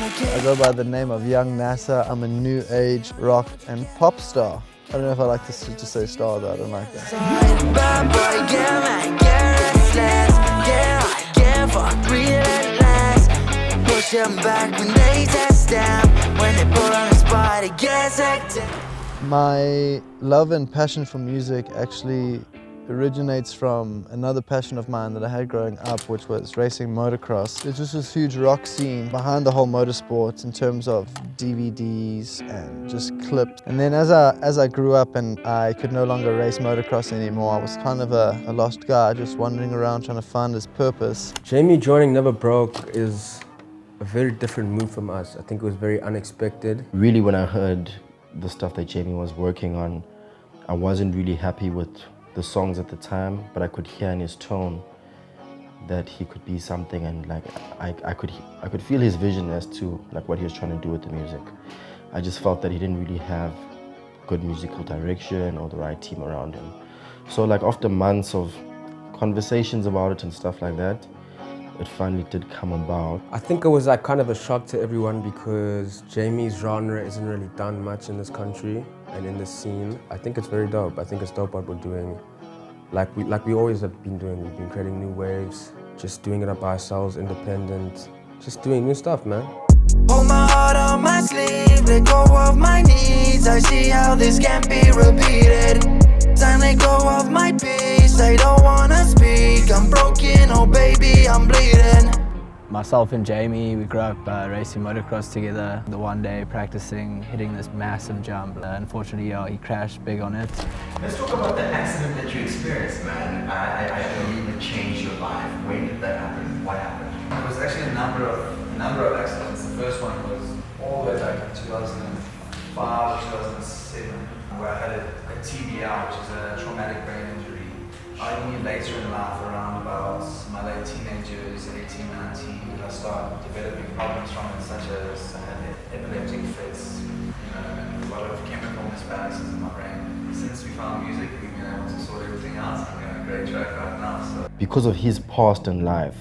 I go by the name of Young NASA. I'm a new age rock and pop star. I don't know if I like to say star though, I don't like that. My love and passion for music actually originates from another passion of mine that I had growing up, which was racing motocross. There's just this huge rock scene behind the whole motorsport in terms of DVDs and just clips. And then as I grew up and I could no longer race motocross anymore, I was kind of a lost guy, just wandering around trying to find his purpose. Jamie joining Never Broke is a very different move from us. I think it was very unexpected. Really, when I heard the stuff that Jamie was working on, I wasn't really happy with the songs at the time, but I could hear in his tone that he could be something, and like I could feel his vision as to like what he was trying to do with the music. I just felt that he didn't really have good musical direction or the right team around him. So like after months of conversations about it and stuff like that, it finally did come about. I think it was like kind of a shock to everyone because Jamie's genre isn't really done much in this country and in this scene. I think it's very dope. I think it's dope what we're doing. Like we always have been doing. We've been creating new waves, just doing it up by ourselves, independent, just doing new stuff, man. Hold my heart on my sleeve, let go of my needs. I see how this can't be repeated. Time let go of my peace, I don't wanna speak. I'm broken, oh baby, I'm bleeding. Myself and Jamie, we grew up racing motocross together. The one day practicing, hitting this massive jump. Unfortunately, he crashed big on it. Let's talk about the accident that you experienced, man. I believe it changed your life. When did that happen? What happened? It was actually a number of accidents. The first one was all the way back in 2005 or 2007, where I had a TBI, which is a traumatic brain injury. I knew later in life, around about my late teenage years, 18, 19, that I started developing problems from it, such as I had epileptic fits, and a lot of chemical misbalances in my brain. Since we found music, we've been able to sort everything out. I'm on a great track right now. So. Because of his past in life,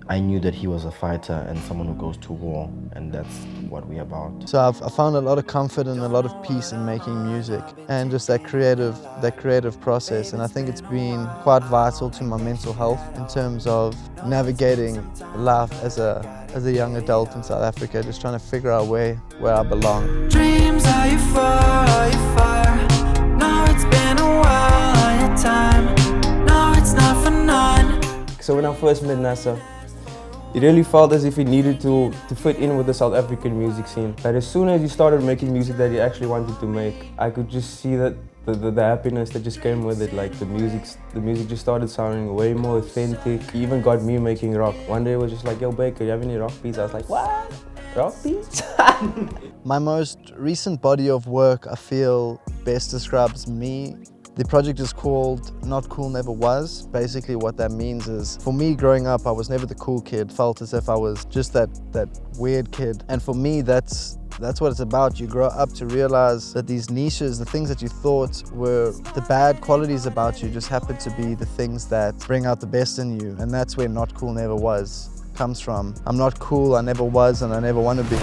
I knew that he was a fighter and someone who goes to war, and that's what we're about. So I found a lot of comfort and a lot of peace in making music and just that creative process, and I think it's been quite vital to my mental health in terms of navigating life as a young adult in South Africa, just trying to figure out where I belong. Dreams, are you far? No, it's been a while, on your time. No, it's not for none. So when I first met NASA, it really felt as if he needed to fit in with the South African music scene. But as soon as he started making music that he actually wanted to make, I could just see that the happiness that just came with it. Like the music just started sounding way more authentic. He even got me making rock. One day it was just like, yo Baker, you have any rock beats? I was like, what? Rock beats? My most recent body of work, I feel, best describes me. The project is called Not Cool Never Was. Basically what that means is, for me growing up, I was never the cool kid, felt as if I was just that weird kid. And for me, that's what it's about. You grow up to realize that these niches, the things that you thought were the bad qualities about you, just happen to be the things that bring out the best in you. And that's where Not Cool Never Was comes from. I'm not cool, I never was, and I never want to be.